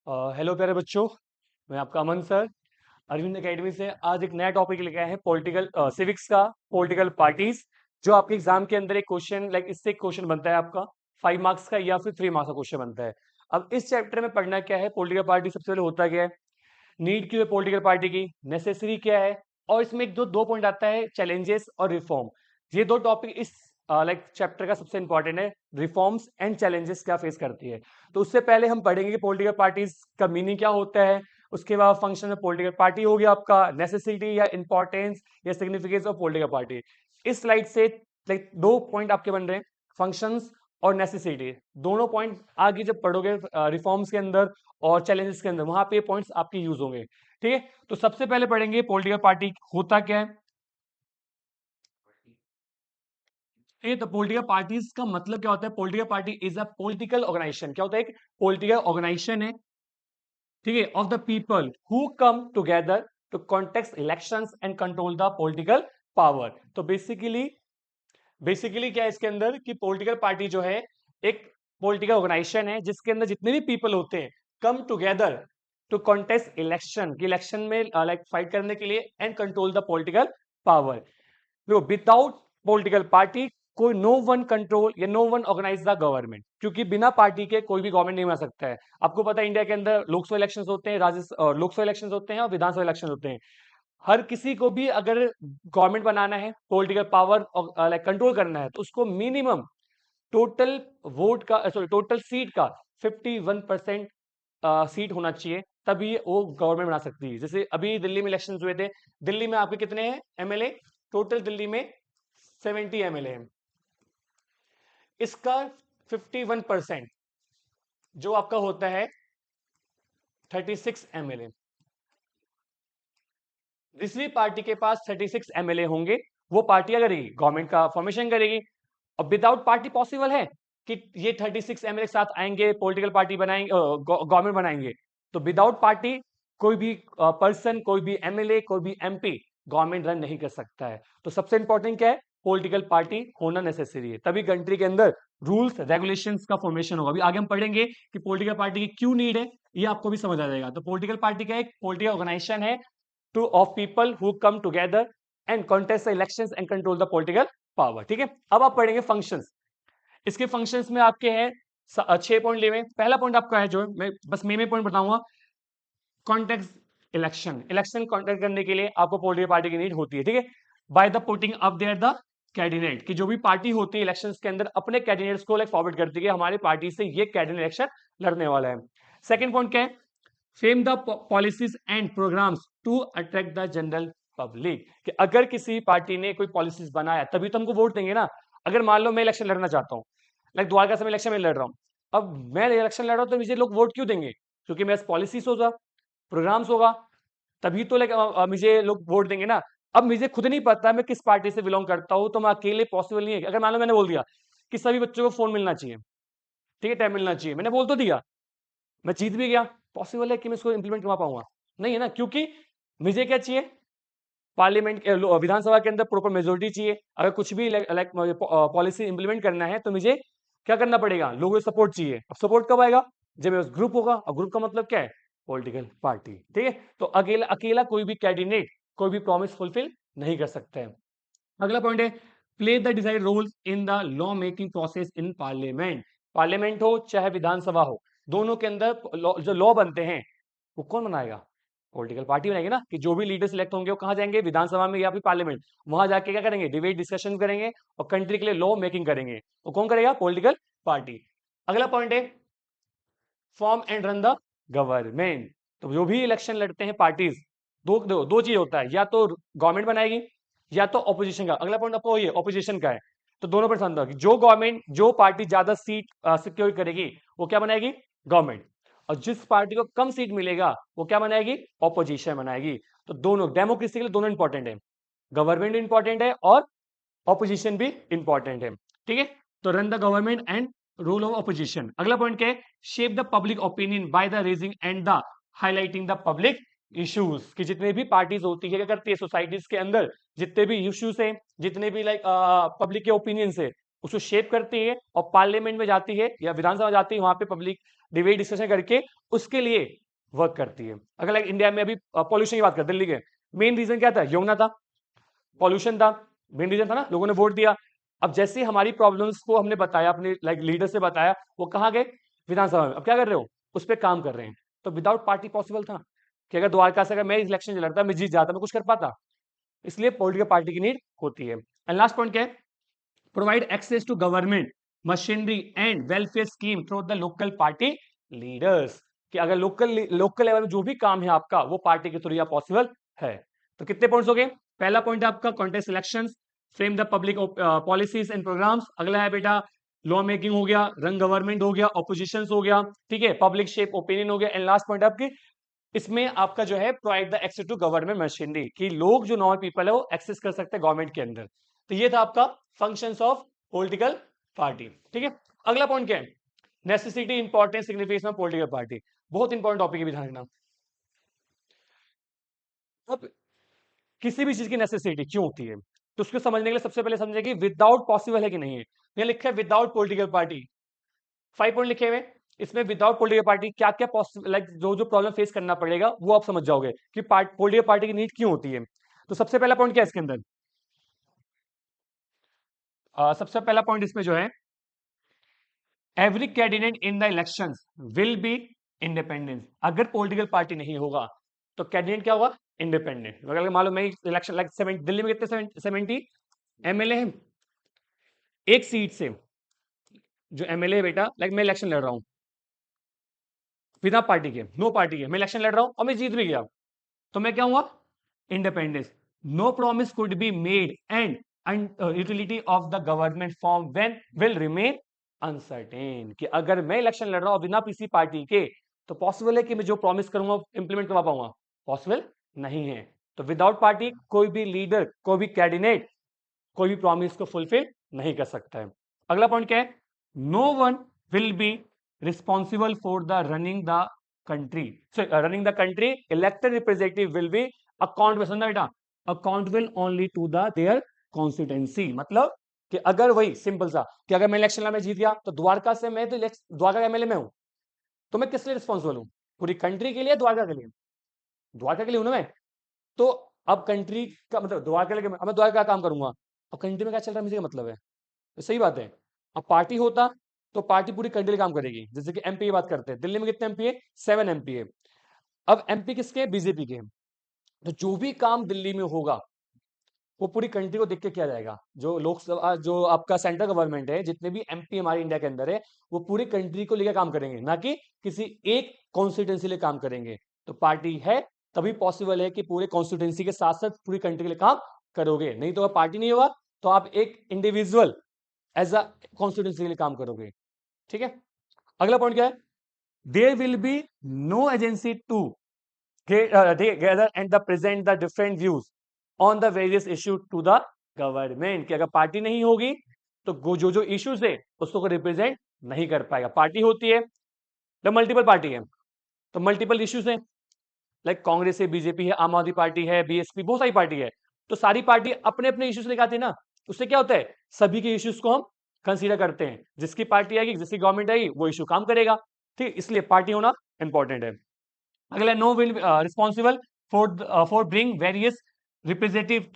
Hello प्यारे बच्चों। मैं आपका अमन सर अरविंद एकेडमी से आज एक नया टॉपिक लेके आए हैं पॉलिटिकल सिविक्स का पॉलिटिकल पार्टीज। जो आपके एग्जाम के अंदर एक क्वेश्चन इससे एक क्वेश्चन बनता है आपका 5 मार्क्स का या फिर 3 मार्क्स का क्वेश्चन बनता है। अब इस चैप्टर में पढ़ना क्या है, पॉलिटिकल पार्टी सबसे पहले होता क्या है, नीड क्यों है पॉलिटिकल पार्टी की, नेसेसरी क्या है, और इसमें एक दो दो पॉइंट आता है चैलेंजेस और रिफॉर्म। ये दो टॉपिक इस चैप्टर का सबसे इंपॉर्टेंट है, रिफॉर्म्स एंड चैलेंजेस क्या फेस करती है। तो उससे पहले हम पढ़ेंगे कि पॉलिटिकल पार्टीज का मीनिंग क्या होता है, उसके बाद फंक्शन में पॉलिटिकल पार्टी हो गया आपका, नेसेसिटी या इंपॉर्टेंस या सिग्निफिकेंस ऑफ पॉलिटिकल पार्टी। इस स्लाइड से दो पॉइंट आपके बन रहे हैं, फंक्शंस और नेसेसिटी। दोनों पॉइंट आगे जब पढ़ोगे रिफॉर्म्स के अंदर और चैलेंजेस के अंदर, वहां पे पॉइंट्स आपके यूज होंगे। ठीक है, तो सबसे पहले पढ़ेंगे पॉलिटिकल पार्टी होता क्या है। ठीक है, तो पॉलिटिकल पार्टीज का मतलब क्या होता है, political party is a political organisation. क्या होता है, एक पॉलिटिकल ऑर्गेनाइजेशन है, ठीक है, of the people who come together to contact elections and control the political power. तो बेसिकली क्या है इसके अंदर कि पॉलिटिकल पार्टी जो है एक पॉलिटिकल ऑर्गेनाइजेशन है जिसके अंदर जितने भी पीपल होते हैं come together to contest election, की इलेक्शन में फाइट करने के लिए, and control the political power. Without political party कोई नो वन कंट्रोल या no one organise the government, क्योंकि बिना पार्टी के कोई भी गवर्नमेंट नहीं बना सकता है। आपको पता है इंडिया के अंदर लोकसभा इलेक्शंस होते हैं, लोकसभा इलेक्शंस होते हैं और विधानसभा इलेक्शन होते हैं। हर किसी को भी अगर गवर्नमेंट बनाना है, पॉलिटिकल पावर कंट्रोल करना है, तो उसको मिनिमम टोटल वोट का सॉरी टोटल सीट का 51% सीट होना चाहिए, तभी वो गवर्नमेंट बना सकती है। जैसे अभी दिल्ली में इलेक्शन हुए थे, दिल्ली में आपके कितने हैं एमएलए, टोटल दिल्ली में 70 एमएलए हैं। इसका 51% जो आपका होता है 36 एमएलए। जिस भी पार्टी के पास 36 एमएलए होंगे वो पार्टी क्या करेगी, गवर्नमेंट का फॉर्मेशन करेगी। और विदाउट पार्टी पॉसिबल है कि ये 36 एमएलए साथ आएंगे, पॉलिटिकल पार्टी बनाएंगे, गवर्नमेंट बनाएंगे। तो विदाउट पार्टी कोई भी पर्सन, कोई भी एमएलए, कोई भी एमपी गवर्नमेंट रन नहीं कर सकता है। तो सबसे इंपॉर्टेंट क्या है, पॉलिटिकल पार्टी होना नेसेसरी है, तभी कंट्री के अंदर रूल्स रेगुलेशंस का फॉर्मेशन होगा। अभी आगे हम पढ़ेंगे कि पॉलिटिकल पार्टी की क्यों नीड है, ये आपको भी समझ आ जाएगा। तो पॉलिटिकल पार्टी का एक पॉलिटिकल ऑर्गेनाइजेशन है two of people who come together and contest the elections and control the political power. ठीक है, अब आप पढ़ेंगे फंक्शंस। इसके फंक्शंस में आपके हैं 6 पॉइंट लिए हुए। पहला पॉइंट आपका है, जो मैं बस में पॉइंट बताऊंगा, कॉन्टेक्स्ट इलेक्शन। इलेक्शन कॉन्टेक्ट करने के लिए आपको पॉलिटिकल पार्टी की नीड होती है। ठीक है, by the putting up there the candidate, की जो भी पार्टी होती है इलेक्शंस के अंदर अपने कैंडिडेट्स को फॉरवर्ड करती है, हमारी पार्टी से ये कैंडिडेट इलेक्शन लड़ने वाला है। सेकंड पॉइंट क्या है, fame the policies and programmes to attract the general public. कि अगर किसी पार्टी ने कोई पॉलिसीज बनाया तभी तो हमको वोट देंगे ना। अगर मान लो मैं इलेक्शन लड़ना चाहता हूँ, लाइक द्वारका से मैं इलेक्शन में लड़ रहा हूँ, अब मैं इलेक्शन लड़ रहा हूँ तो मुझे लोग वोट क्यों देंगे, क्योंकि मेरे पॉलिसीज होगा, प्रोग्राम्स होगा, तभी तो मुझे लोग वोट देंगे ना। अब मुझे खुद नहीं पता मैं किस पार्टी से बिलोंग करता हूँ, तो मैं अकेले पॉसिबल नहीं है। अगर मान लो मैंने बोल दिया कि सभी बच्चों को फोन मिलना चाहिए, ठीक है, टैब मिलना चाहिए, मैंने बोल तो दिया, मैं जीत भी गया, पॉसिबल है कि मैं इसको इंप्लीमेंट करवा पाऊंगा? नहीं है ना, क्योंकि मुझे क्या चाहिए, पार्लियामेंट के विधानसभा के अंदर प्रॉपर मेजोरिटी चाहिए। अगर कुछ भी लाइक पॉलिसी इंप्लीमेंट करना है तो मुझे क्या करना पड़ेगा, लोगों का सपोर्ट चाहिए। अब सपोर्ट कब आएगा, जब मेरे पास ग्रुप होगा, और ग्रुप का मतलब क्या है, पॉलिटिकल पार्टी। ठीक है, तो अकेला अकेला कोई भी कैंडिडेट कोई भी प्रॉमिस फुलफिल नहीं कर सकता है। अगला पॉइंट है, play the decide role in the law making process in parliament. Parliament हो चाहे विधानसभा हो, दोनों के अंदर जो लॉ बनते हैं वो कौन बनाएगा, पॉलिटिकल पार्टी बनाएगी ना। कि जो भी लीडर सिलेक्ट होंगे वो कहां जाएंगे, विधानसभा में या फिर पार्लियामेंट, वहां जाके क्या करेंगे, डिबेट डिस्कशन करेंगे और कंट्री के लिए लॉ मेकिंग करेंगे। वो कौन करेगा, पॉलिटिकल पार्टी। अगला पॉइंट है, form and run the government. तो जो भी इलेक्शन लड़ते हैं पार्टीज, दो चीज होता है, या तो गवर्नमेंट बनाएगी या तो ऑपोजिशन का। अगला पॉइंट आपको ये ऑपोजिशन का है। तो दोनों पर ध्यान दो कि जो गवर्नमेंट, जो पार्टी ज्यादा सीट सिक्योर करेगी वो क्या बनाएगी, गवर्नमेंट। और जिस पार्टी को कम सीट मिलेगा वो क्या बनाएगी, ऑपोजिशन बनाएगी। तो दोनों डेमोक्रेसी के लिए दोनों इंपॉर्टेंट है, गवर्नमेंट इंपॉर्टेंट है और ऑपोजिशन भी इंपॉर्टेंट है। ठीक है, तो run the government and role of opposition. अगला पॉइंट क्या है, shape the public opinion by the raising and the highlighting the public issues. कि जितने भी पार्टीज होती है क्या करती है सोसाइटीज के अंदर, जितने भी इश्यूज है, जितने भी पब्लिक के ओपिनियंस है, उसको शेप करती है और पार्लियामेंट में जाती है या विधानसभा जाती है, वहां पे पब्लिक डिबेट डिस्कशन करके उसके लिए वर्क करती है। अगर लाइक इंडिया में अभी पॉल्यूशन की बात करें, दिल्ली के मेन रीजन क्या था? यमुना था, पॉल्यूशन था, मेन रीजन था ना, लोगों ने वोट दिया। अब जैसे ही हमारी प्रॉब्लम्स को हमने बताया, अपने लाइक लीडर से बताया, वो कहाँ गए? विधानसभा में। अब क्या कर रहे हो? उस पर काम कर रहे हैं। तो विदाउट पार्टी पॉसिबल था कि अगर द्वारका से अगर मैं इलेक्शन लड़ता, मैं जीत जाता, मैं कुछ कर पाता? इसलिए पॉलिटिकल पार्टी की नीड होती है। एंड लास्ट पॉइंट क्या है? Provide access to government machinery and welfare scheme through the local party leaders. कि अगर लोकल लेवल में जो भी काम है आपका, वो पार्टी के थ्रू पॉसिबल है। तो कितने पॉइंट्स हो गए? पहला पॉइंट है आपका contest election, frame the public policies and programmes. अगला है बेटा लॉ मेकिंग हो गया, रंग गवर्नमेंट हो गया, ऑपोजिशन हो गया, ठीक है, पब्लिक शेप ओपिनियन हो गया। एंड लास्ट पॉइंट आपकी इसमें आपका जो है provide the access to government machinery, कि लोग जो नॉर्मल पीपल है वो एक्सेस कर सकते हैं गवर्नमेंट के अंदर। तो ये था आपका फंक्शंस ऑफ पॉलिटिकल पार्टी, ठीक है। अगला पॉइंट क्या है? Necessity, importance, signification of political party. बहुत इंपॉर्टेंट टॉपिक है, ध्यान रखना। अब किसी भी चीज की नेसेसिटी क्यों होती है, तो उसको समझने के लिए सबसे पहले समझे कि विदाउट पॉसिबल है कि नहीं है। यहाँ लिखा है विदाउट पॉलिटिकल पार्टी, 5 पॉइंट लिखे हुए। इसमें विदाउट पॉलिटिकल पार्टी क्या क्या लाइक जो जो प्रॉब्लम फेस करना पड़ेगा वो आप समझ जाओगे कि पॉलिटिकल पार्टी की नीड क्यों होती है। तो सबसे पहला पॉइंट क्या है इसके अंदर? सबसे पहला पॉइंट इसमें जो है, every candidate in the election will be independent. अगर पॉलिटिकल पार्टी नहीं होगा तो कैंडिडेट क्या होगा? इंडिपेंडेंट। अगर मान लो मैं इलेक्शन लाइक दिल्ली में कितने 70 एमएलए हैं, एक सीट से जो एमएलए है बेटा, लाइक मैं इलेक्शन लड़ रहा हूं बिना पार्टी के, नो पार्टी के, मैं इलेक्शन लड़ रहा हूं और मैं जीत भी गया, तो मैं क्या हुआ? Independence. No promise could be made and utility of the government form when will remain uncertain. कि अगर मैं इलेक्शन लड़ रहा हूं बिना किसी पार्टी के, तो पॉसिबल है कि मैं जो प्रॉमिस करूंगा इंप्लीमेंट करवा पाऊंगा? पॉसिबल नहीं है। तो विदाउट पार्टी कोई भी लीडर, कोई भी कैंडिडेट कोई भी प्रॉमिस को फुलफिल नहीं कर सकता है। अगला पॉइंट क्या है? No one will be responsible for the running the country, running the country, elected representative will be accountable. समझा बेटा? Accountable only to the their constituency. मतलब कि अगर वही सिंपल सा कि अगर मैं इलेक्शन में जीत गया तो द्वारका से मैं तो द्वारका का एमएलए में हूं, तो मैं किस लिए रिस्पॉन्सिबल हूं? पूरी कंट्री के लिए, द्वारका के लिए? द्वारका के लिए हूं ना मैं। तो अब कंट्री का मतलब द्वारका लेके अब मैं द्वारका का काम करूंगा, अब कंट्री में क्या चल रहा है मुझे क्या मतलब है? तो सही बात है। अब पार्टी होता तो पार्टी पूरी कंट्री में काम करेगी। जैसे कि एमपी की बात करते हैं, दिल्ली में कितने एमपी है? 7 एमपी है। अब एमपी किसके? बीजेपी के। तो जो भी काम दिल्ली में होगा वो पूरी कंट्री को देख के किया जाएगा। जो लोकसभा, जो आपका सेंट्रल गवर्नमेंट है, जितने भी एमपी हमारे इंडिया के अंदर है, वो पूरी कंट्री को लेकर काम करेंगे, ना कि किसी एक कॉन्स्टिट्यूंसी लिए काम करेंगे। तो पार्टी है तभी पॉसिबल है कि पूरे कॉन्स्टिट्यूंसी के साथ साथ पूरी कंट्री के लिए काम करोगे। नहीं तो अगर पार्टी नहीं होगा तो आप एक इंडिविजुअल एज अ कॉन्स्टिट्यूंसी के लिए काम करोगे, ठीक है। अगला पॉइंट क्या है? There will be no agency to gather and the present the different views on the various issue to the government. कि अगर पार्टी नहीं होगी तो जो जो इश्यूज है उसको रिप्रेजेंट नहीं कर पाएगा। पार्टी होती है तो मल्टीपल पार्टी है, तो मल्टीपल इश्यूज है, लाइक कांग्रेस है, बीजेपी है, आम आदमी पार्टी है, बीएसपी, बहुत सारी पार्टी है। तो सारी पार्टी अपने अपने इश्यूज लेकर आती है ना, उससे क्या होता है? सभी के इश्यूज को हम कंसीडर करते हैं। जिसकी पार्टी आएगी, जिसकी गवर्नमेंट आएगी, वो इशू काम करेगा, ठीक। इसलिए पार्टी होना इंपॉर्टेंट है। अगला, no will responsible for bring various representative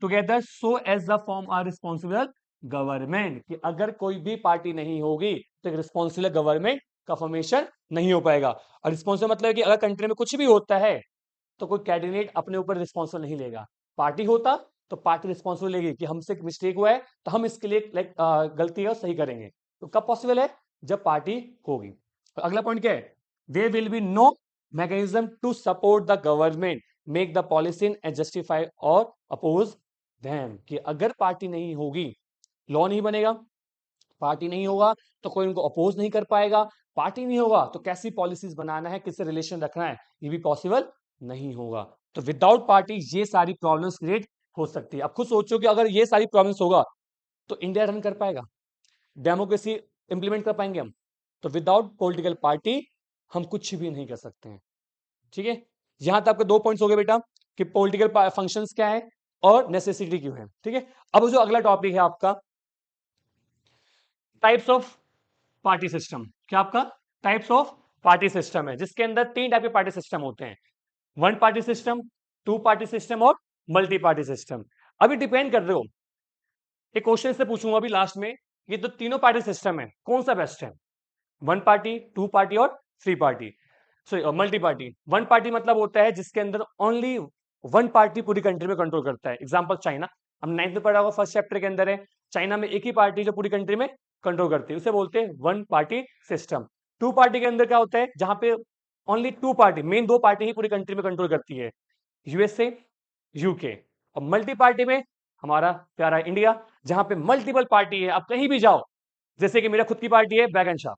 together so as the form are responsible government. कि अगर कोई भी पार्टी नहीं होगी तो एक रिस्पॉन्सिबल गवर्नमेंट का फॉर्मेशन नहीं हो पाएगा। और रिस्पॉन्सिबल मतलब कि अगर कंट्री में कुछ भी होता है तो कोई कैंडिडेट अपने ऊपर रिस्पॉन्सिबल नहीं लेगा। पार्टी होता तो पार्टी रिस्पॉन्सिबल लेगी कि हमसे मिस्टेक हुआ है तो हम इसके लिए लाइक गलती है सही करेंगे। तो कब पॉसिबल है? जब पार्टी होगी। तो अगला पॉइंट क्या है? There will be no mechanism to support the government make the policy and justify और अपोज देम। कि अगर पार्टी नहीं होगी लॉ नहीं बनेगा, पार्टी नहीं होगा तो कोई उनको अपोज नहीं कर पाएगा, पार्टी नहीं होगा तो कैसी पॉलिसीज बनाना है, किससे रिलेशन रखना है, ये भी पॉसिबल नहीं होगा। तो विदाउट पार्टी ये सारी प्रॉब्लम्स क्रिएट हो सकती है। अब खुद सोचो कि अगर ये सारी प्रॉब्लम्स होगा तो इंडिया रन कर पाएगा, डेमोक्रेसी इंप्लीमेंट कर पाएंगे हम? तो विदाउट पॉलिटिकल पार्टी हम कुछ भी नहीं कर सकते हैं, ठीक है। यहां तक आपके 2 पॉइंट्स हो गए बेटा कि पॉलिटिकल फंक्शंस क्या है और नेसेसिटी क्यों है, ठीक है। अब जो अगला टॉपिक है आपका टाइप्स ऑफ पार्टी सिस्टम, क्या आपका टाइप्स ऑफ पार्टी सिस्टम है, जिसके अंदर 3 टाइप के पार्टी सिस्टम होते हैं, one party system, two party system और मल्टी पार्टी सिस्टम। अभी डिपेंड कर रहे हो, एक क्वेश्चन से पूछूंगा अभी लास्ट में, ये तो तीनों पार्टी सिस्टम है, कौन सा बेस्ट है, वन पार्टी, टू पार्टी और three party, sorry multi party. One party मतलब होता है जिसके अंदर ओनली वन पार्टी पूरी कंट्री में कंट्रोल करता है, एग्जांपल चाइना, हम 9th में पढ़ा होगा, फर्स्ट चैप्टर के अंदर है, चाइना में एक ही पार्टी जो पूरी कंट्री में कंट्रोल करती है, उसे बोलते हैं one party system. Two party के अंदर क्या होता है, जहां पे ओनली टू पार्टी, मेन दो पार्टी ही पूरी कंट्री में कंट्रोल करती है, यूएसए, यूके। और मल्टी पार्टी में हमारा प्यारा इंडिया, जहां पे मल्टीपल पार्टी है, आप कहीं भी जाओ, जैसे कि मेरा खुद की पार्टी है बैगन शाह,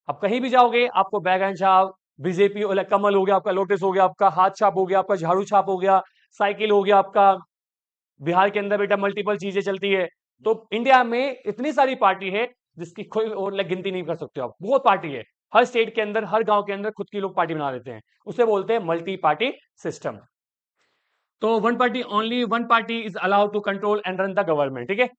आप कहीं भी जाओगे आपको बैगन छाप, बीजेपी कमल हो गया आपका, लोटस हो गया आपका, हाथ छाप हो गया आपका, झाड़ू छाप हो गया, साइकिल हो गया आपका। बिहार के अंदर बेटा मल्टीपल चीजें चलती है। तो इंडिया में इतनी सारी पार्टी है जिसकी कोई और गिनती नहीं कर सकते आप, बहुत पार्टी है, हर स्टेट के अंदर, हर गांव के अंदर खुद की लोग पार्टी बना लेते हैं, उसे बोलते हैं मल्टी पार्टी सिस्टम। तो one party, only one party is allowed to control and run the government, ठीक है।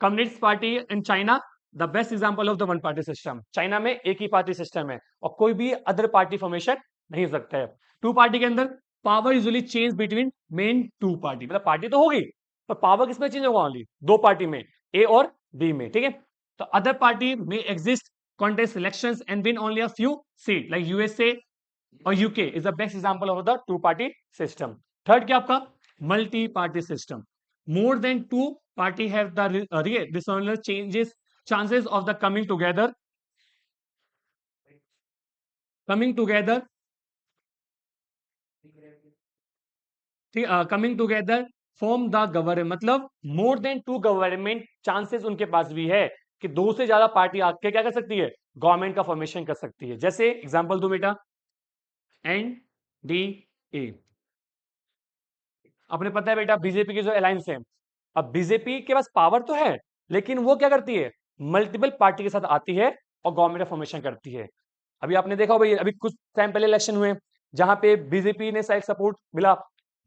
Communist party in China, the best example of the one party system, China में एक ही पार्टी सिस्टम है और कोई भी other party formation नहीं हो सकता है। टू पार्टी के अंदर power usually change between main two party, मतलब पार्टी तो होगी पर पावर किसमें चेंज होगा, ओनली दो पार्टी में, ए और बी में, ठीक है। तो अदर पार्टी में exist, contest elections and win only a few seat like USA और UK is the best example of the two party system. Third क्या आपका multi party system, more than two party have the disorder changes chances of the coming together coming together form the government, मतलब more than two government chances उनके पास भी है कि दो से ज्यादा पार्टी आके क्या कर सकती है, गवर्नमेंट का फॉर्मेशन कर सकती है। जैसे एग्जांपल दो बेटा, एनडीए, अपने पता है बेटा बीजेपी की जो अलायंस है, अब बीजेपी के पास पावर तो है लेकिन वो क्या करती है, मल्टीपल पार्टी के साथ आती है और गवर्नमेंट का फॉर्मेशन करती है। अभी आपने देखा भाई, अभी कुछ टाइम पहले इलेक्शन हुए जहां पे बीजेपी ने शायद सपोर्ट मिला,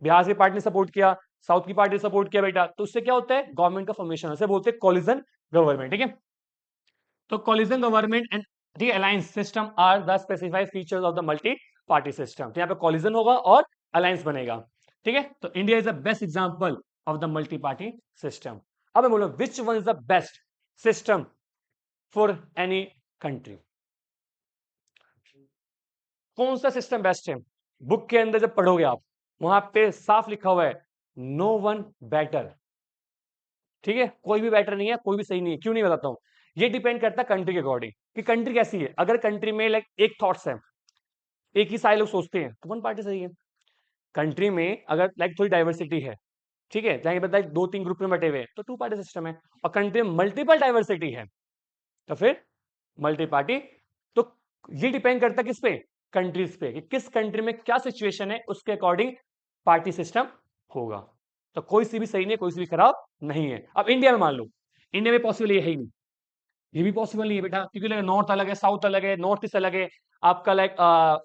बिहार की पार्टी ने सपोर्ट किया, साउथ की पार्टी ने सपोर्ट किया बेटा, तो उससे क्या होता है, गवर्नमेंट का फॉर्मेशन, उसे बोलते हैं कोलिजन गवर्नमेंट, ठीक है। तो coalition government and the alliance system are the specified features of the multi party system. तो यहाँ पे कोलिजन होगा और अलायंस बनेगा, ठीक है। तो India is the best example of the multi party system. अब मैं बोलूं which one is the best system for any country, कौन सा सिस्टम बेस्ट है। बुक के अंदर जब पढ़ोगे आप, वहां पे साफ लिखा हुआ है नो वन बेटर, ठीक है, कोई भी बेटर नहीं है, कोई भी सही नहीं है। क्यों नहीं बताता हूं, ये डिपेंड करता है कंट्री के अकॉर्डिंग कि कंट्री कैसी है। अगर कंट्री में लाइक एक थॉट्स है, एक ही सारे लोग सोचते हैं, तो वन पार्टी सही है। कंट्री में अगर लाइक थोड़ी डाइवर्सिटी है, ठीक है, जहां बताए दो तीन ग्रुप में बटे हुए, तो टू पार्टी सिस्टम है। और कंट्री में मल्टीपल डाइवर्सिटी है तो फिर मल्टी पार्टी। तो ये डिपेंड करता है किस पे, कंट्रीज पे, कि किस कंट्री में क्या सिचुएशन है, उसके अकॉर्डिंग पार्टी सिस्टम होगा। तो कोई सी भी सही नहीं है, कोई सी भी खराब नहीं है। अब इंडिया में मान लो, इंडिया में पॉसिबल ये है ही नहीं, ये भी पॉसिबल नहीं है बेटा, क्योंकि नॉर्थ अलग है, साउथ अलग है, नॉर्थ ईस्ट अलग है, आपका लाइक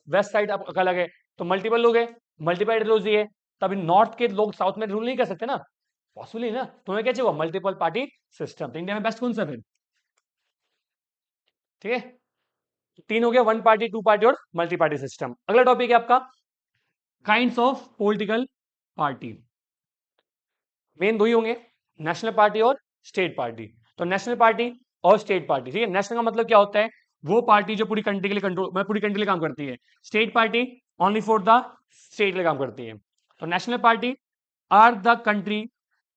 वेस्ट साइड आपका अलग है, तो मल्टीपल लोग है, मल्टीपल आइडियोलॉजी है, तभी नॉर्थ के लोग साउथ में रूल नहीं कर सकते ना, पॉसिबल ही ना। तुम्हें क्या चाहिए, मल्टीपल पार्टी सिस्टम। तो इंडिया में बेस्ट कौन सा फिर, ठीक है। तीन हो गया, वन पार्टी, टू पार्टी और मल्टी पार्टी सिस्टम। अगला टॉपिक है आपका kinds of political party. Main दो ही होंगे, नेशनल पार्टी और स्टेट पार्टी। तो नेशनल पार्टी और स्टेट पार्टी, ठीक है। नेशनल का मतलब क्या होता है, वो पार्टी जो पूरी कंट्री के लिए कंट्रोल, मतलब पूरी कंट्री के लिए काम करती है। State party only for the state के लिए काम करती है। तो national party are the country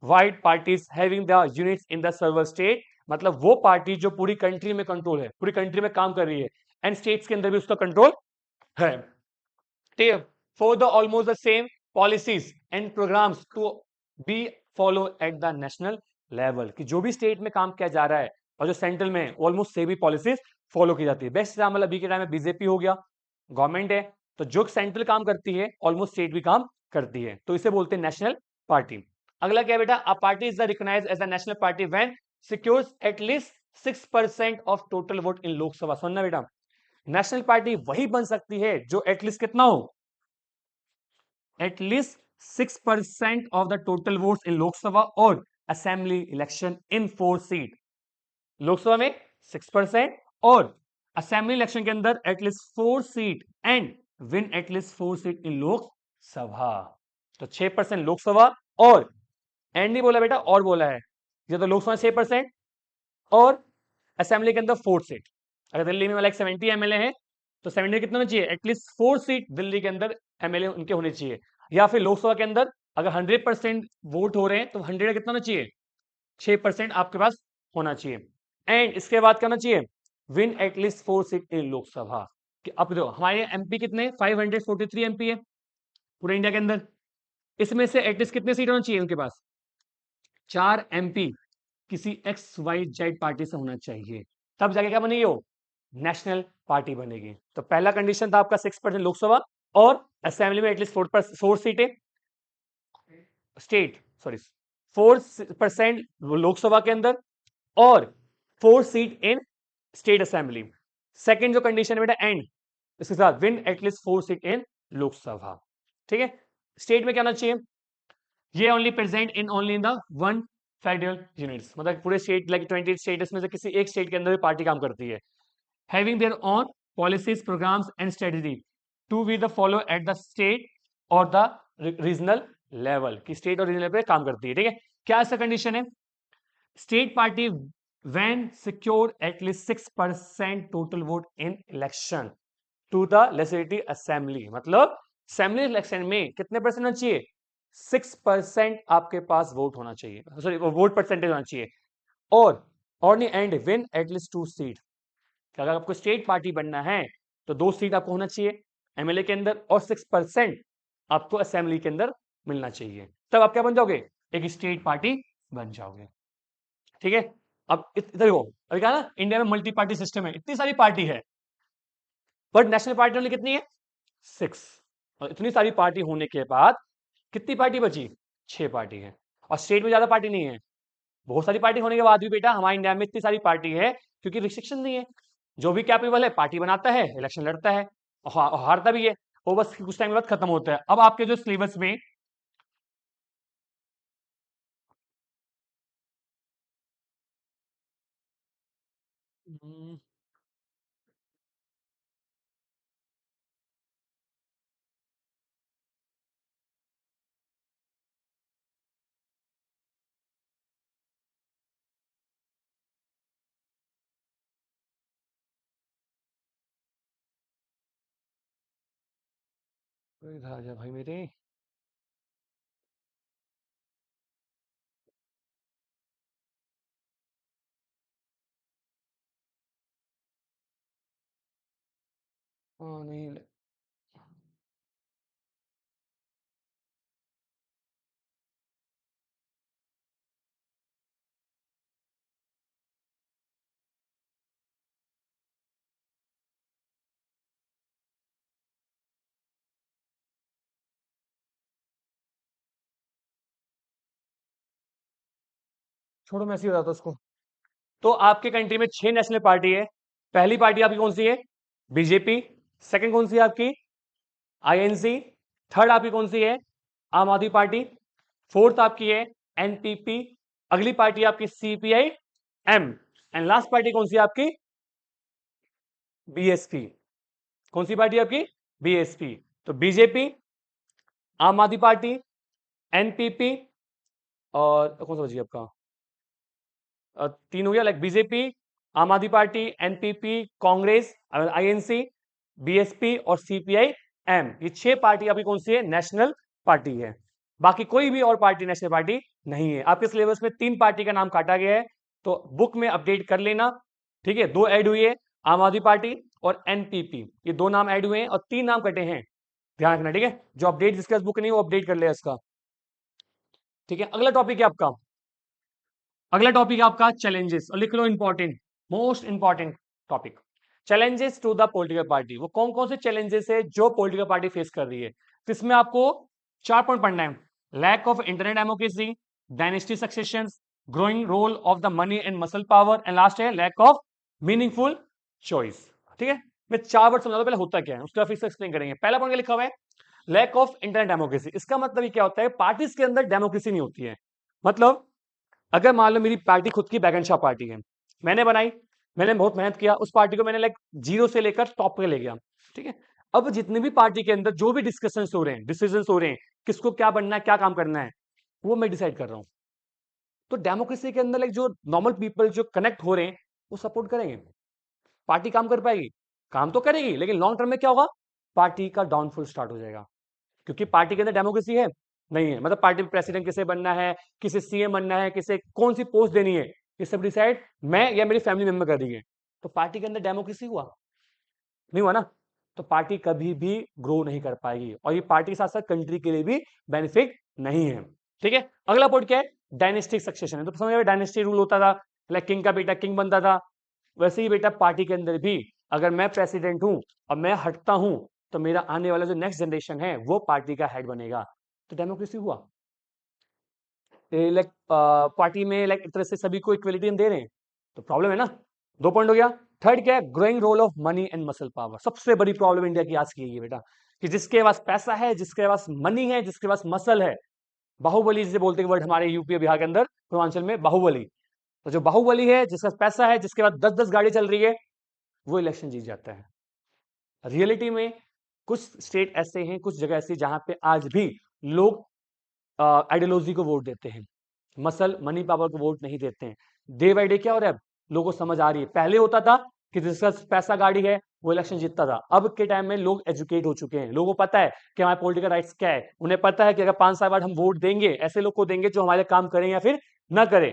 wide parties having the units in the several state, मतलब वो पार्टी जो पूरी कंट्री में कंट्रोल है, पूरी कंट्री में काम कर रही है, एंड स्टेट्स के अंदर भी उसका कंट्रोल है, ठीक है। For the almost the same policies and programmes to be follow at the national level, कि जो भी स्टेट में काम किया जा रहा है और जो सेंट्रल में ऑलमोस्ट सेम ही पॉलिसीज फॉलो की जाती है। बेस्ट एग्जाम्पल अभी के टाइम में बीजेपी हो गया, गवर्नमेंट है, तो जो सेंट्रल काम करती है ऑलमोस्ट स्टेट भी काम करती है, तो इसे बोलते हैं नेशनल पार्टी। अगला क्या बेटा, a party is the recognised as the national party when secures at least 6% of total vote in Lok Sabha. सुनना बेटा, नेशनल पार्टी वही बन सकती है जो एटलीस्ट कितना हो, at least 6% of the total votes in Lok Sabha और assembly election in 4 seat. Lok Sabha में 6%, और असेंबली इलेक्शन के अंदर at least 4 seat and win at least 4 seat in Lok Sabha. तो 6% लोकसभा, और एंड नहीं बोला बेटा, और बोला है, ये तो लोकसभा 6% और असेंबली के अंदर 4 सीट। अगर दिल्ली में लाइक 70 एमएलए हैं तो 70 कितना होना चाहिए, एटलीस्ट 4 सीट दिल्ली के अंदर एमएलए उनके होने चाहिए। या फिर लोकसभा के अंदर अगर 100% वोट हो रहे हैं तो 100 कितना होना चाहिए, 6% आपके पास होना चाहिए। एंड इसके बाद क्या होना चाहिए, win at least 4 seat in Lok Sabha. अब देखो हमारे एमपी कितने, 543 एमपी है पूरे इंडिया के अंदर, इसमें से एटलीस्ट कितने सीट होना चाहिए उनके पास, 4 एमपी किसी एक्स वाई जेड पार्टी से होना चाहिए, तब जाके क्या बनेगी, वो नेशनल पार्टी बनेगी। तो पहला कंडीशन था आपका 6% लोकसभा, और असेंबली में एटलीस्ट 4 सीटें, स्टेट सॉरी 4% लोकसभा के अंदर और 4 सीट इन स्टेट असेंबली। सेकंड जो कंडीशन है बेटा एंड, इसके साथ win at least 4 seat in Lok Sabha. ठीक है, स्टेट में क्या होना चाहिए, ये only present in only in the one federal units, मतलब पूरे स्टेट लाइक 28 स्टेट्स में से किसी एक स्टेट के अंदर भी पार्टी काम करती है। Having their own policies, programmes and strategy to be the follow at the state और द रीजनल लेवल, की स्टेट और रीजनल पे काम करती है। ठीक है, क्या ऐसा कंडीशन है, state party when secured at least 6% total vote in election to the legislative assembly, मतलब असेंबली इलेक्शन में कितने परसेंट होना चाहिए, 6% आपके पास वोट होना चाहिए, सॉरी वोट परसेंटेज होना चाहिए। और नहीं एंड विन एटलीस्ट 2 सीट, अगर आपको स्टेट पार्टी बनना है तो 2 सीट आपको होना चाहिए एमएलए के अंदर, और 6% आपको असेंबली के अंदर मिलना चाहिए, तब आप क्या बन जाओगे, एक स्टेट पार्टी बन जाओगे। ठीक है, अब इधर हो, अभी कहा ना इंडिया में मल्टी पार्टी सिस्टम है, इतनी सारी पार्टी है, बट नेशनल पार्टी ओनली कितनी है, 6। और इतनी सारी पार्टी होने के बाद कितनी पार्टी बची, 6 पार्टी है, और स्टेट में ज्यादा पार्टी नहीं है। बहुत सारी पार्टी होने के बाद भी बेटा हमारे इंडिया में इतनी सारी पार्टी है क्योंकि रिस्ट्रिक्शन नहीं है, जो भी कैपेबल है पार्टी बनाता है, इलेक्शन लड़ता है और हारता भी है, वो बस कुछ टाइम बाद खत्म होता है। अब आपके जो सिलेबस में राजा भाई मेरे, नहीं छोड़ो, मैं ऐसे ही बताता हूँ उसको। तो आपके कंट्री में 6 नेशनल पार्टी है। पहली पार्टी आपकी कौन सी है, बीजेपी। सेकंड कौन सी है आपकी, आईएनसी। थर्ड आपकी कौन सी है, आम आदमी पार्टी। फोर्थ आपकी है एनपीपी। अगली पार्टी आपकी CPI M. And last party कौन सी है आपकी, बीएसपी। कौन सी पार्टी आपकी, बीएसपी। तो BJP, Aam Aadmi party, NPP, और कौन सा बची आपका, तीन हो गया, like BJP, Aam Aadmi party, NPP, Congress, INC, BSP और सीपीआई एम। ये 6 पार्टी आपकी कौन सी है, नेशनल पार्टी है। बाकी कोई भी और पार्टी नेशनल पार्टी नहीं है। आपके सिलेबस में 3 पार्टी का नाम काटा गया है, तो बुक में अपडेट कर लेना। ठीक है, 2 ऐड हुई है, आम आदमी पार्टी और एनपीपी, ये 2 नाम ऐड हुए हैं और 3 नाम कटे हैं, ध्यान रखना। ठीक है, जो अपडेट जिसके पास बुक नहीं वो अपडेट कर ले इसका। ठीक है, अगला टॉपिक है आपका, अगला टॉपिक है आपका चैलेंजेस, और लिख लो important, most important topic, challenges to the political party. वो कौन कौन से चैलेंजेस है जो पॉलिटिकल पार्टी फेस कर रही है, तो इसमें आपको 4 पॉइंट पढ़ना है। Lack of internal democracy, dynasty succession, growing role of the money and muscle power, and last है लैक ऑफ मीनिंगफुल चॉइस। ठीक है, मैं 4 वर्ड समझा दो पहले होता क्या है, उसके बाद फिर से एक्सप्लेन करेंगे। पहला पॉइंट लिखा हुआ है लैक ऑफ इंटरनेट डेमोक्रेसी। इसका मतलब ये क्या होता है, पार्टीज के अंदर डेमोक्रेसी नहीं होती है। मतलब अगर मान लो मेरी पार्टी खुद की बैगन शाह पार्टी है, मैंने बनाई, मैंने बहुत मेहनत किया, उस पार्टी को मैंने लाइक जीरो से लेकर टॉप पे ले गया, ठीक है। अब जितने भी पार्टी के अंदर जो भी डिस्कशन हो रहे हैं, डिसीजन हो रहे हैं, किसको क्या बनना है, क्या काम करना है, वो मैं डिसाइड कर रहा हूं। तो डेमोक्रेसी के अंदर लाइक जो नॉर्मल पीपल जो कनेक्ट हो रहे हैं वो सपोर्ट करेंगे। पार्टी काम कर पाएगी, काम तो करेगी, लेकिन लॉन्ग टर्म में क्या होगा, पार्टी का डाउनफॉल स्टार्ट हो जाएगा। क्योंकि पार्टी के अंदर डेमोक्रेसी है नहीं है, मतलब पार्टी प्रेसिडेंट किसे बनना है, किसे सीएम बनना है, किसे कौन सी पोस्ट देनी है, ये सब डिसाइड मैं या मेरी फैमिली मेंबर कर रही है। तो पार्टी के अंदर डेमोक्रेसी हुआ नहीं हुआ ना, तो पार्टी कभी भी ग्रो नहीं कर पाएगी, और ये पार्टी के साथ साथ कंट्री के लिए भी बेनिफिट नहीं है, ठीक है। अगला पॉइंट क्या है, डायनेस्टिक सक्सेशन है। तो समझ डायनेस्टी रूल होता था, लाइक किंग का बेटा किंग बनता था, वैसे ही बेटा पार्टी के अंदर भी अगर मैं प्रेसिडेंट हूं और मैं हटता हूं, तो मेरा आने वाला जो नेक्स्ट जनरेशन है वो पार्टी का हेड बनेगा। तो डेमोक्रेसी हुआ, लाइक पार्टी में लाइक एक तरह से सभी को इक्वलिटी हम दे रहे हैं, तो प्रॉब्लम है ना। 2 पॉइंट हो गया। थर्ड क्या है, growing role of money and muscle power. सबसे बड़ी प्रॉब्लम इंडिया की आज की है बेटा, कि जिसके पास पैसा है, जिसके पास मनी है, जिसके पास मसल है, बाहुबली जिसे बोलते हैं वर्ड हमारे यूपी बिहार के अंदर पूर्वांचल में, बाहुबली। तो जो बाहुबली है, जिसका पैसा है, जिसके पास 10-10 गाड़ी चल रही है, वो इलेक्शन जीत जाता है। रियलिटी में कुछ स्टेट ऐसे हैं, कुछ जगह ऐसी जहां पे आज भी लोग आइडियोलॉजी को वोट देते हैं, मसल मनी पावर को वोट नहीं देते हैं। डे बाई डे क्या हो रहा है, लोगों को समझ आ रही है। पहले होता था कि जिसका पैसा गाड़ी है वो इलेक्शन जीतता था, अब के टाइम में लोग एजुकेट हो चुके हैं, लोगों को पता है कि हमारे पॉलिटिकल राइट्स क्या है, उन्हें पता है कि अगर 5 साल बाद हम वोट देंगे, ऐसे लोग को देंगे जो हमारे काम करें या फिर ना करें,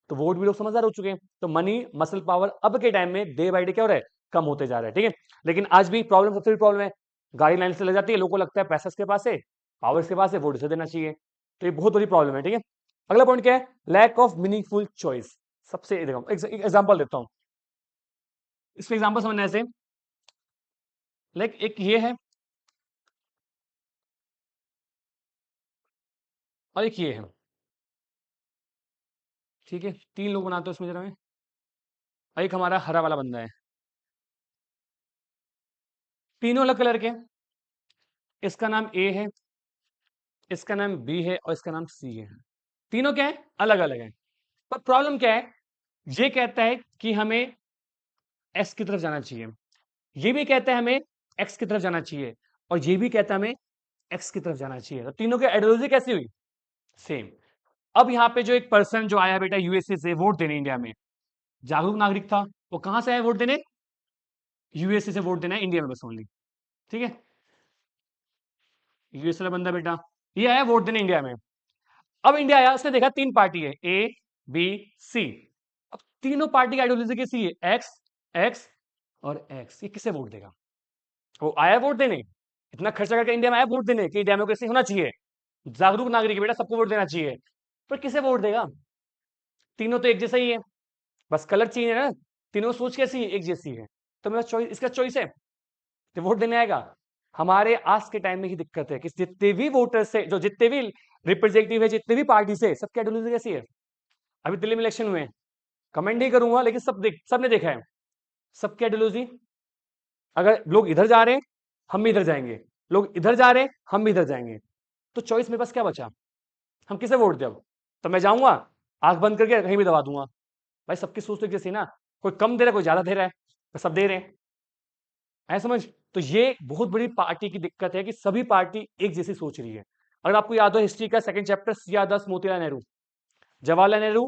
तो वोट भी लोग समझदार हो चुके हैं। तो मनी मसल पावर अब के टाइम में डे बाई डे क्या हो रहा है, कम होते जा रहा है, ठीक है। लेकिन आज भी प्रॉब्लम, सबसे बड़ी प्रॉब्लम है, गाड़ी लाइन से लग जाती है, लोगों को लगता है पैसा इसके पास है, पावर इसके पास है, वोट इसे देना चाहिए। तो ये बहुत बड़ी प्रॉब्लम है, ठीक है। अगला पॉइंट क्या है, लैक ऑफ मीनिंगफुल चॉइस। सबसे देखो एग्जांपल देता हूं, इसमें एग्जांपल समझने से, लाइक एक ये है और एक ये है, ठीक है, 3 लोग बनाते हो इसमें जरा में, और एक हमारा हरा वाला बंदा है, तीनों अलग कलर के, इसका नाम ए है, इसका नाम बी है और इसका नाम सी है। तीनों क्या है, अलग अलग है। पर प्रॉब्लम क्या है, ये कहता है कि हमें एस की तरफ जाना चाहिए, ये भी कहता है हमें एक्स की तरफ जाना चाहिए, और ये भी कहता है हमें एक्स की तरफ जाना चाहिए। तो तीनों की आइडियोलॉजी कैसी हुई, सेम। अब यहाँ पे जो एक पर्सन जो आया बेटा यूएसए से वोट देने इंडिया में, जागरूक नागरिक था, वो कहां से आया वोट देने, यूएसए से वोट देना है इंडिया में बस ओनली, ठीक है। यूएसए वाला बंदा बेटा ये आया वोट देने इंडिया में। अब इंडिया आया, उसने देखा 3 पार्टी है, ए बी सी। अब तीनों पार्टी की आइडियोलॉजी कैसी है, एक्स एक्स और एक्स। ये किसे वोट देगा, वो आया वोट देने, इतना खर्चा करके इंडिया में आया वोट देने कि डेमोक्रेसी होना चाहिए, जागरूक नागरिक है बेटा, सबको वोट देना चाहिए, पर किसे वोट देगा, तीनों तो एक जैसा ही है, बस कलर चेंज है ना, तीनों सोच कैसी है, एक जैसी है। तो मेरा चॉइस, इसका चॉइस है, तो वोट देने आएगा। हमारे आज के टाइम में ही दिक्कत है कि जितने भी वोटर से, जो जितने भी रिप्रेजेंटेटिव है, जितने भी पार्टी से, सबकी आइडियोलॉजी कैसी है। अभी दिल्ली में इलेक्शन हुए हैं, कमेंट नहीं करूंगा, लेकिन सबने देखा है, सबकी आइडियोलॉजी, अगर लोग इधर जा रहे हैं हम भी इधर जाएंगे, लोग इधर जा रहे हैं हम भी इधर जाएंगे, तो चॉइस मेरे पास क्या बचा, हम किसे वोट दें अब। तो मैं जाऊंगा आंख बंद करके कहीं भी दबा दूंगा, भाई सबकी सोच तो एक जैसी ना, कोई कम दे रहा है, कोई ज्यादा दे रहा है, तो सब दे रहे हैं, ऐ समझ। तो ये बहुत बड़ी पार्टी की दिक्कत है कि सभी पार्टी एक जैसी सोच रही है। अगर आपको याद हो हिस्ट्री का सेकंड चैप्टर, सियादास मोतीलाल नेहरू, जवाहरलाल नेहरू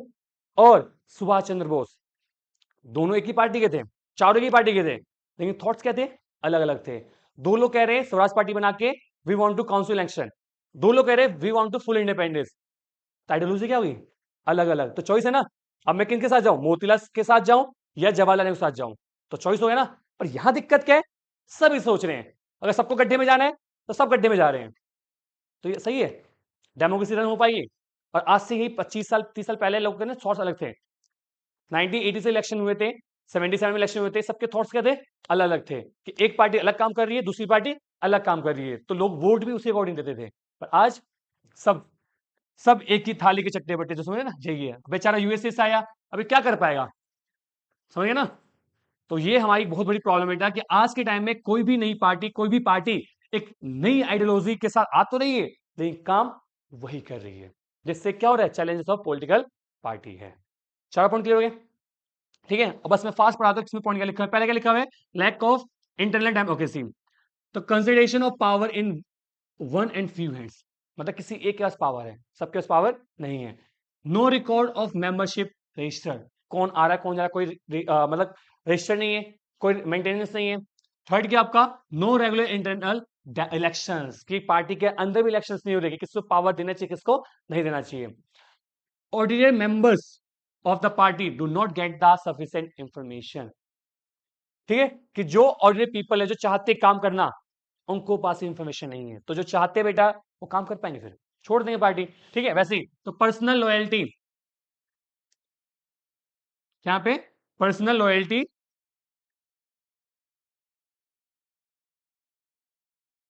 और सुभाष चंद्र बोस, दोनों एक ही पार्टी के थे, चारों एक ही पार्टी के थे, लेकिन थॉट्स क्या थे, अलग अलग थे। दो लोग कह रहे हैं स्वराज पार्टी बना के we want to council election, दो लोग कह रहे हैं we want to full independence. Ideology क्या हुई, अलग अलग। तो चॉइस है ना, अब मैं किनके साथ जाऊं, मोतीलाल के साथ जाऊं या जवाहरलाल नेहरू के साथ जाऊं, तो चॉइस हो गया ना। पर यहां दिक्कत क्या है, सभी सोच रहे हैं अगर सबको गड्ढे में जाना है तो सब गड्ढे में जा रहे हैं। तो ये सही है, डेमोक्रेसी रन हो पाएगी। और आज से ही 25 साल 30 साल पहले लोग के ना थॉट्स अलग थे, 1980 से इलेक्शन हुए थे, 77 में इलेक्शन हुए थे, सबके थॉट्स क्या थे, अलग अलग थे, कि एक पार्टी अलग काम कर रही है, दूसरी पार्टी अलग काम कर रही है, तो लोग वोट भी उसी अकॉर्डिंग देते थे। पर आज सब सब एक ही थाली के चट्टे बट्टे, जो समझे ना, यही है। बेचारा यूएसए से आया, अभी क्या कर पाएगा, समझे ना। तो ये हमारी बहुत बड़ी प्रॉब्लम है कि आज के टाइम में कोई भी नई पार्टी, कोई भी पार्टी एक नई आइडियोलॉजी के साथ आ तो रही है, लेकिन काम वही कर रही है, जिससे क्या हो रहा है, चैलेंजेस ऑफ पॉलिटिकल पार्टी है। 4 पॉइंट क्लियर हो गए। ठीक है, और बस मैं फास्ट पढ़ाता हूं, इसमें पॉइंट क्या लिखा है, पहले क्या लिखा हुआ है, लैक ऑफ इंटरनल डेमोक्रेसी, तो consideration of power in one and few hands, मतलब किसी एक के पास पावर है, सबके पास पावर नहीं है। No record of membership register, कौन आ रहा है कौन जा रहा है, कोई मतलब रजिस्टर नहीं है, कोई मेंटेनेंस नहीं है। थर्ड क्या आपका, नो रेगुलर इंटरनल इलेक्शंस, की पार्टी के अंदर भी इलेक्शंस नहीं हो रहे, किसको पावर देना चाहिए किसको नहीं देना चाहिए। Ordinary members of the party do not get the sufficient information, ठीक है, कि जो ऑर्डिनरी पीपल है जो चाहते काम करना, उनको पास इंफॉर्मेशन नहीं है, तो जो चाहते बेटा वो काम कर पाएंगे, फिर छोड़ देंगे पार्टी। ठीक है, वैसे ही तो पर्सनल लॉयल्टी, यहाँ पे personal loyalty,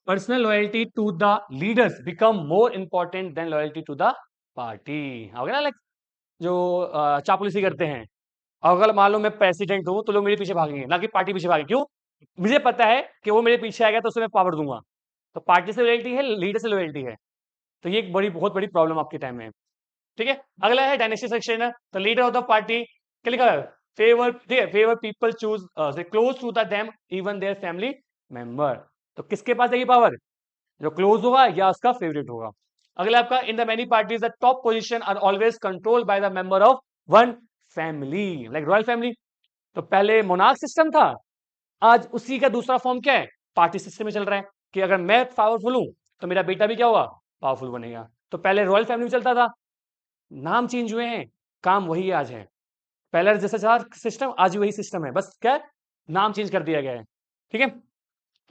personal loyalty to the leaders become more important than loyalty to the party. हो गया ना, लाइक जो चापलूसी करते हैं, अगर मान लो मैं प्रेसिडेंट हूं तो लोग मेरे पीछे भागेंगे, ना कि पार्टी पीछे भागे, क्यों, मुझे पता है कि वो मेरे पीछे आएगा तो उसे मैं पावर दूंगा, तो पार्टी से लॉयल्टी है लीडर से लॉयल्टी है, तो ये एक बड़ी बहुत बड़ी प्रॉब्लम आपके टाइम में है। ठीक है, अगला है डायनेस्टी सेक्शन है, तो लीडर ऑफ द पार्टी क्या लिखा है, फेवर, ठीक है, favour people choose close to the them even their family member, तो किसके पास है ये पावर, जो क्लोज होगा या उसका फेवरेट होगा। अगला आपका, in the many parties the top position are always controlled by the member of one family, like royal family. तो पहले मोनार्क सिस्टम था, आज उसी का दूसरा फॉर्म क्या है, पार्टी सिस्टम में चल रहा है, कि अगर मैं पावरफुल हूं तो मेरा बेटा भी क्या होगा, पावरफुल बनेगा। तो पहले रॉयल फैमिली में चलता था, नाम चेंज हुए हैं, काम वही आज है, पहले जैसा था सिस्टम आज भी वही सिस्टम है, बस क्या है? नाम चेंज कर दिया गया है। ठीक है,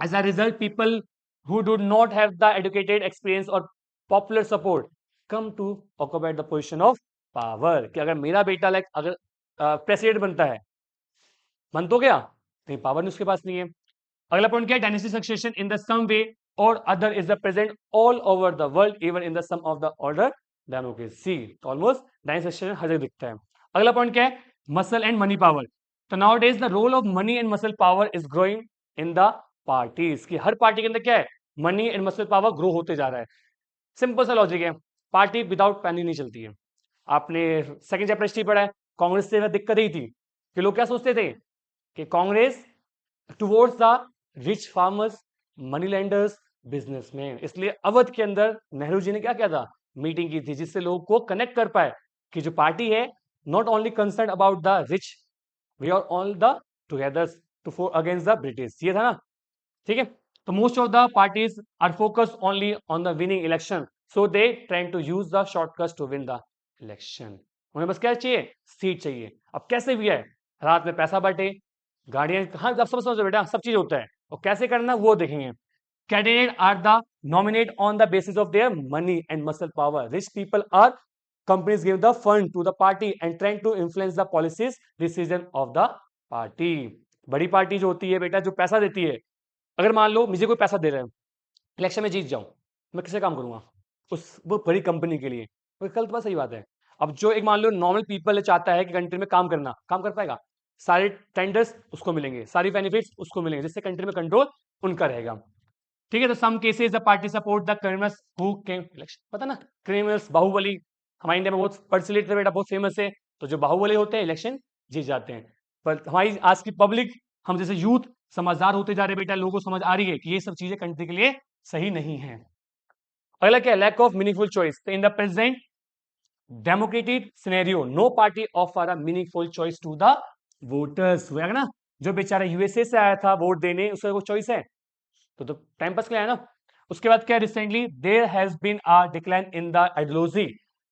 as a result people who do not have the educated experience or popular support come to occupy the position of power, कि अगर मेरा बेटा लाइक अगर प्रेसिडेंट बनता है, बन तो गया, नहीं पावर उसके पास नहीं है। अगला पॉइंट क्या है, dynasty succession in the some way or other is the present all over the world even in the some of the order democracy, तो ऑलमोस्ट डायनेस्टी सक्सेशन हर जगह दिखता है। अगला पॉइंट क्या है, मसल एंड मनी पावर, तो nowadays the role of money and muscle power is growing in the parties, की हर पार्टी के अंदर क्या है, money and muscle power grow होते जा रहा है। सिंपल सा लॉजिक है, पार्टी विदाउट मनी नहीं चलती है। आपने सेकंड चैप्टर हिस्ट्री पढ़ा है, कांग्रेस से दिक्कत ही थी कि लोग क्या सोचते थे कि Congress towards the rich farmers, money lenders, businessman, इसलिए अवध के अंदर नेहरू जी ने क्या किया था, मीटिंग की थी, जिससे लोगों को कनेक्ट कर पाए कि जो पार्टी है not only concern about the rich, we are all the together to for against the British, ये था ना। ठीक है, तो most of the parties are focused only on the winning election, so they trying to use the shortcuts to win the election, उन्हें बस क्या चाहिए, सीट चाहिए। अब कैसे भी है, रात में पैसा बांटे, गाड़ियां, हाँ आप समझो बेटा, सब चीज होता है, और कैसे करना वो देखेंगे। Candidate are the nominate on the basis of their money and muscle power, rich people or companies give the fund to the party and trying to influence the policies decision of the party. बड़ी party जो होती है बेटा, जो पैसा देती है, अगर मान लो मुझे कोई पैसा दे रहा है, इलेक्शन में जीत जाऊं, मैं किसे काम करूंगा, उस वो बड़ी कंपनी के लिए, वो कल तो बात सही बात है। अब जो एक मान लो नॉर्मल पीपल चाहता है कि कंट्री में काम करना, काम कर पाएगा, सारे टेंडर्स उसको मिलेंगे, सारी बेनिफिट्स उसको मिलेंगे, जिससे कंट्री में कंट्रोल उनका रहेगा। ठीक है, तो some cases the party support the criminals who came election, पता ना क्रिमिनल्स, बाहुबली हमारे इंडिया में बहुत प्रचलित है बेटा, बहुत फेमस है, तो जो बाहुबली होते हैं इलेक्शन जीत जाते हैं। पर हमारी आज की पब्लिक, हम जैसे यूथ समझदार होते जा रहे बेटा, लोगों को समझ आ रही है कि ये सब चीजें कंट्री के लिए सही नहीं है। अगला क्या, लैक ऑफ मीनिंगफुल चॉइस, तो in the present democratic scenario no party offer a meaningful choice to the voters, हुआ ना, जो बेचारा यूएसए से आया था वोट देने, उसका कोई चॉइस है, तो टाइम पास के लिए है ना। उसके बाद क्या, recently there has been a decline in the ideology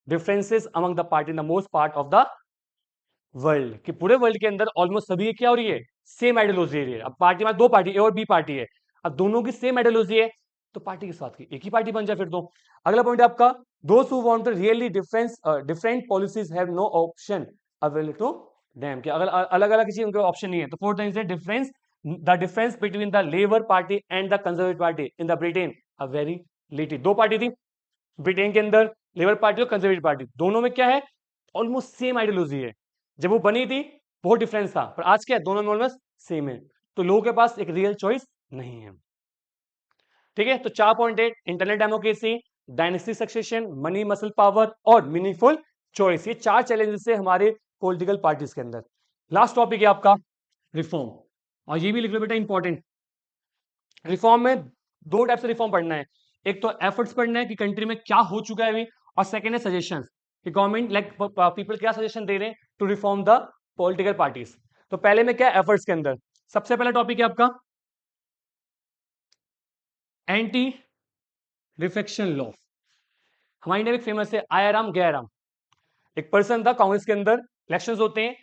differences among the party in the most part of the world, कि पूरे वर्ल्ड के अंदर ऑलमोस्ट सभी क्या हो रही है, सेम आइडियोलॉजी है। अब पार्टी में दो पार्टी, ए और बी पार्टी है, अब दोनों की सेम आइडियोलॉजी है, तो पार्टी किस बात की, एक ही पार्टी बन जाए फिर तो। अगला पॉइंट है आपका, those who want really different policies have no option available to them, कि अगर अलग अलग किसी उनके ऑप्शन नहीं है, तो फोर्थ टाइम से difference, the difference between the labour party and the conservative party in the Britain a very little, दो पार्टी थी ब्रिटेन के अंदर, लेबर पार्टी और कंजर्वेटिव पार्टी, दोनों में क्या है, ऑलमोस्ट सेम आइडियोलॉजी है। जब वो बनी थी बहुत डिफरेंस था, पर आज क्या है, दोनों में ऑलमोस्ट सेम है, तो लोगों के पास एक रियल चॉइस नहीं है। ठीक है, तो चार पॉइंट है, internal democracy, dynasty succession, money muscle power और मीनिंगफुल चॉइस, ये चार चैलेंजेस है हमारे पॉलिटिकल पार्टीज के अंदर। लास्ट टॉपिक है आपका रिफॉर्म, और ये भी लिख लो बेटा इंपॉर्टेंट। रिफॉर्म में दो टाइप से रिफॉर्म पढ़ना है, एक तो एफर्ट्स पढ़ना है कि कंट्री में क्या हो चुका है अभी, और सेकेंड है सजेशंस कि गवर्नमेंट लाइक पीपल क्या सजेशन दे रहे हैं to reform the political parties. तो पहले में क्या एफर्ट्स के अंदर सबसे पहला टॉपिक है आपका एंटी डिफेक्शन लॉ। हमारे इंडिया में फेमस है आयाराम गयाराम, एक पर्सन था कांग्रेस के अंदर, इलेक्शंस होते हैं,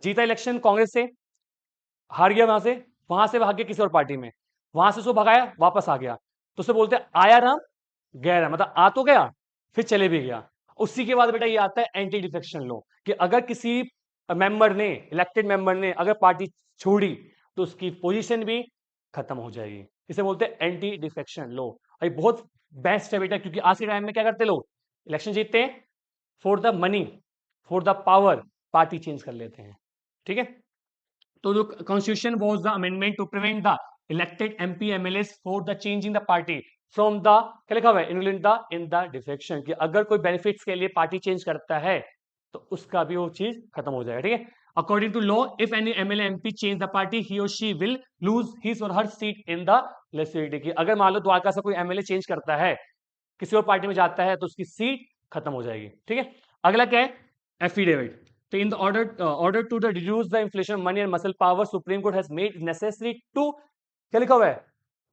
जीता इलेक्शन कांग्रेस से, हार गया वहां से भाग गया किसी और पार्टी में, वहां से उसको भगाया वापस आ गया, तो उसे बोलते हैं आया राम गया राम, मतलब आ तो गया फिर चले भी गया। उसी के बाद बेटा ये आता है एंटी डिफेक्शन लॉ कि अगर किसी मेंबर ने, इलेक्टेड मेंबर ने अगर पार्टी छोड़ी तो उसकी पोजीशन भी खत्म हो जाएगी। इसे बोलते हैं एंटी डिफेक्शन लॉ। ये बहुत बेस्ट है बेटा, क्योंकि आज के टाइम में क्या करते लोग, इलेक्शन जीतते हैं, for the money, for the power party change कर लेते हैं। ठीक है, तो जो constitution was the amendment to prevent the elected MP MLAs for the change in the party from the, क्या लिखा हुआ है, इन द डिफेक्शन, कि अगर कोई बेनिफिट्स के लिए पार्टी चेंज करता है तो उसका भी वो चीज खत्म हो जाएगा। ठीक है, according to law if any MLA MP change the party he or she will lose his or her seat in the legislative, की अगर मान लो द्वारका से कोई एमएलए चेंज करता है, किसी और पार्टी में जाता है, तो उसकी सीट खत्म हो जाएगी। ठीक है, अगला क्या है, एफिडेविट। तो in the order to reduce the inflation money and muscle power, supreme court has made necessary to, क्या लिखा हुआ है,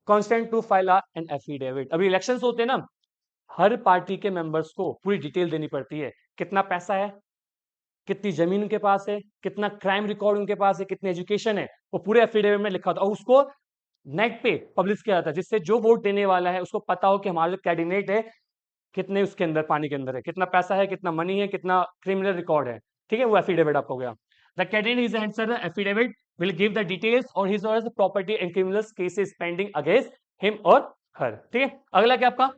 constant to file an affidavit. अभी इलेक्शंस होते हैं ना, हर पार्टी के मेंबर्स को पूरी डिटेल देनी पड़ती है, कितना पैसा है, कितनी जमीन उनके पास है, कितना क्राइम रिकॉर्ड उनके पास है, कितनी एजुकेशन है, वो पूरे एफिडेविट में लिखा होता है, और उसको नेट पे पब्लिश किया जाता है, जिससे जो वोट देने वाला है उसको पता हो कि हमारा जो कैंडिडेट है कितने उसके अंदर पानी के अंदर है, कितना पैसा है, कितना मनी है, कितना क्रिमिनल रिकॉर्ड है। ठीक है, वो एफिडेविट आपको हो गया। The candidate is answer the affidavit will give the details और हिज और property and criminal cases pending against him और हर। ठीक है, अगला क्या आपका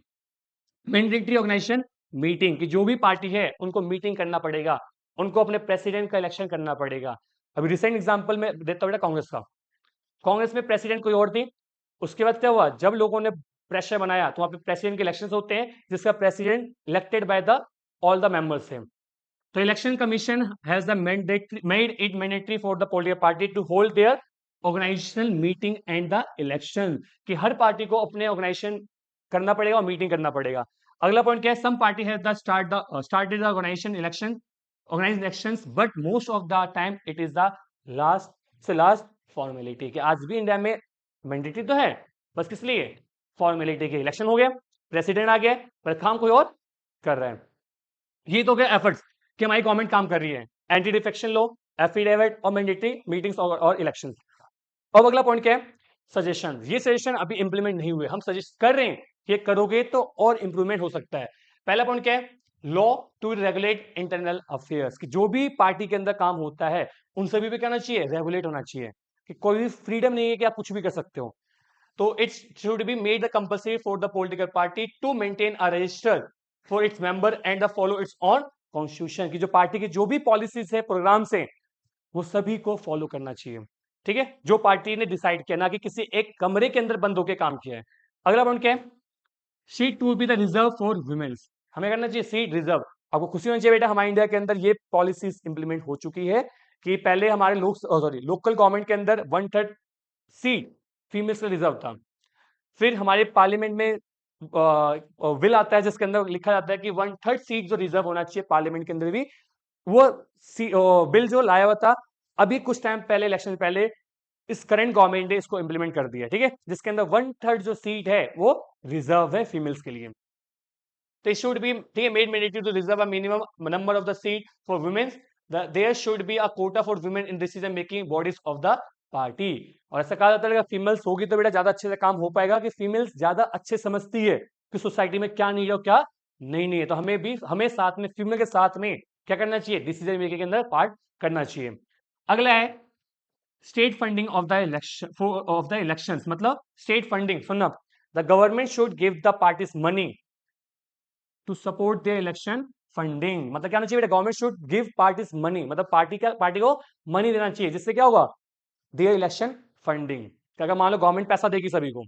मैंडेटरी ऑर्गेनाइजेशन मीटिंग, की जो भी पार्टी है उनको मीटिंग करना पड़ेगा, उनको अपने प्रेसिडेंट का इलेक्शन करना पड़ेगा। अभी रिसेंट एग्जांपल में देता हूं कांग्रेस का, कांग्रेस में प्रेसिडेंट कोई और थी, उसके बाद क्या हुआ, जब लोगों ने प्रेशर बनाया तो वहां पे प्रेसिडेंट के इलेक्शंस होते हैं, जिसका president elected by the all the members है। तो election commission has the made it mandatory for the political party to hold their organisational meeting and the election, कि हर पार्टी को अपने ऑर्गेनाइजेशन करना पड़ेगा और मीटिंग करना पड़ेगा। अगला पॉइंट क्या है, some party has the started the organisation election, organise elections, but most of the time it is the last formality, कि आज भी इंडिया में मैंडेटरी तो है, बस किस लिए, फॉर्मेलिटी के, इलेक्शन हो गया, प्रेसिडेंट आ गया, पर काम कोई और कर रहा है। ये तो गया एफर्ट्स कि हमारी गवर्नमेंट काम कर रही है, एंटी डिफेक्शन लो, एफिडेविट और मैंडेटरी मीटिंग्स और इलेक्शन। अब अगला पॉइंट क्या है, सजेशन। ये सजेशन अभी इंप्लीमेंट नहीं हुए, हम सजेस्ट कर रहे हैं कि करोगे तो और इंप्रूवमेंट हो सकता है। पहला पॉइंट क्या है, law to regulate internal affairs, कि जो भी पार्टी के अंदर काम होता है उन सभी पे क्या होना चाहिए, रेगुलेट होना चाहिए, कि कोई भी फ्रीडम नहीं है कि आप कुछ भी कर सकते हो। तो it's should be made the compulsory for the political party to maintain a register for its member and the follow its on constitution, की जो पार्टी की जो भी पॉलिसीज है, प्रोग्राम्स हैं, वो सभी को फॉलो करना चाहिए। ठीक है, जो पार्टी ने डिसाइड किया, ना कि किसी एक कमरे के अंदर बंद होकर काम किया है। अगला पॉइंट क्या है, seat to be the reserve for womens, हमें करना चाहिए सीट रिजर्व। आपको खुशी होनी चाहिए बेटा, हमारे इंडिया के अंदर ये पॉलिसीज इंप्लीमेंट हो चुकी है कि पहले हमारे लोकल गवर्नमेंट के अंदर 1/3 सीट फीमेल्स का रिजर्व था। फिर हमारे पार्लियामेंट में बिल आता है जिसके अंदर लिखा जाता है कि 1/3 सीट जो रिजर्व होना चाहिए पार्लियामेंट के अंदर भी, वो बिल जो लाया हुआ था अभी कुछ टाइम पहले, इलेक्शन पहले, इस करंट गवर्नमेंट ने इसको इंप्लीमेंट कर दिया। ठीक है, जिसके अंदर 1/3 जो सीट है वो रिजर्व है फीमेल्स के लिए। तो शुड बी, ठीक है, made mandatory to reserve a minimum number of the seat for womens, there should be a quota for women in decision making bodies of the party. और ऐसा कहा जाता है कि फीमेल्स होगी तो बेटा ज्यादा अच्छे से काम हो पाएगा, कि फीमेल्स ज्यादा अच्छे समझती है कि सोसाइटी में क्या नीड है और क्या नहीं है। तो हमें साथ में फीमेल के साथ में क्या करना चाहिए, डिसीजन मेकिंग के अंदर पार्ट करना चाहिए। अगला है state funding of the elections, मतलब स्टेट फंडिंग, सुनना, the government should give the parties money to support their election funding, मतलब क्या होना चाहिए, government should give parties money, मतलब पार्टी को मनी देना चाहिए, जिससे क्या होगा, देयर इलेक्शन फंडिंग। अगर मान लो गवर्नमेंट पैसा देगी सभी को,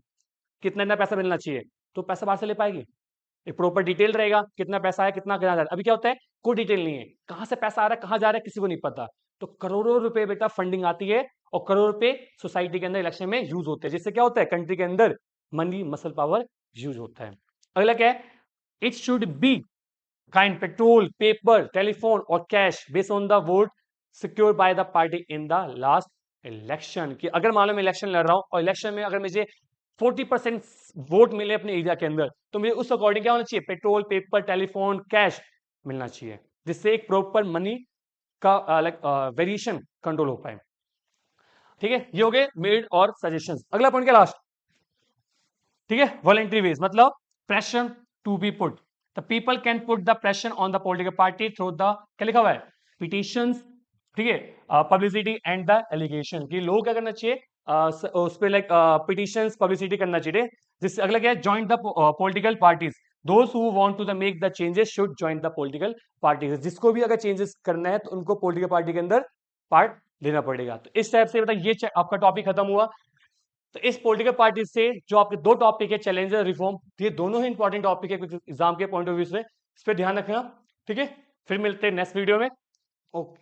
कितना इतना पैसा मिलना चाहिए, तो पैसा बाहर से ले पाएगी, एक प्रॉपर डिटेल रहेगा, कितना पैसा है, कितना गया जा रहा है। अभी क्या होता है, कोई डिटेल नहीं है, कहां से पैसा आ रहा है, कहां जा रहा है, किसी को नहीं पता। तो करोड़ों रुपए बेटा फंडिंग आती है और करोड़ रुपए सोसाइटी के अंदर इलेक्शन में यूज होते हैं, जिससे क्या होता है कंट्री के अंदर मनी मसल पावर यूज होता है। अगला क्या है, it should be kind petrol, paper, telephone और cash based on the vote secure by the party in the last election. कि अगर मान लो मैं इलेक्शन लड़ रहा हूं और इलेक्शन में अगर मुझे 40% वोट मिले अपने एरिया के अंदर, तो मुझे उस अकॉर्डिंग क्या होना चाहिए, पेट्रोल, पेपर, टेलीफोन, कैश मिलना चाहिए, जिससे एक प्रॉपर मनी का वेरिएशन कंट्रोल हो पाए। ठीक है, ये हो गए मेड और सजेशंस। अगला पॉइंट क्या लास्ट, ठीक है, वॉलंटरी वेज मतलब pressure to be put, the people can put the pressure on the political party through the, क्या लिखा हुआ है, पिटिशंस, ठीक है, पब्लिसिटी एंड द एलिगेशन। कि लोग क्या करना चाहिए, उस पे लाइक पिटिशंस, पब्लिसिटी करना चाहिए, जिससे अगला क्या है, join the political parties, those who want to the make the changes should join the political parties. जिसको भी अगर चेंजेस करना है तो उनको पॉलिटिकल पार्टी के अंदर पार्ट लेना पड़ेगा। तो इस टाइप से मतलब ये आपका टॉपिक खत्म हुआ। तो इस पॉलिटिकल पार्टी से जो आपके दो टॉपिक है, चैलेंज और रिफॉर्म, ये दोनों ही इंपॉर्टेंट टॉपिक है एग्जाम के पॉइंट ऑफ व्यू से, इस पर ध्यान रखना। ठीक है, फिर मिलते हैं नेक्स्ट वीडियो में। ओके।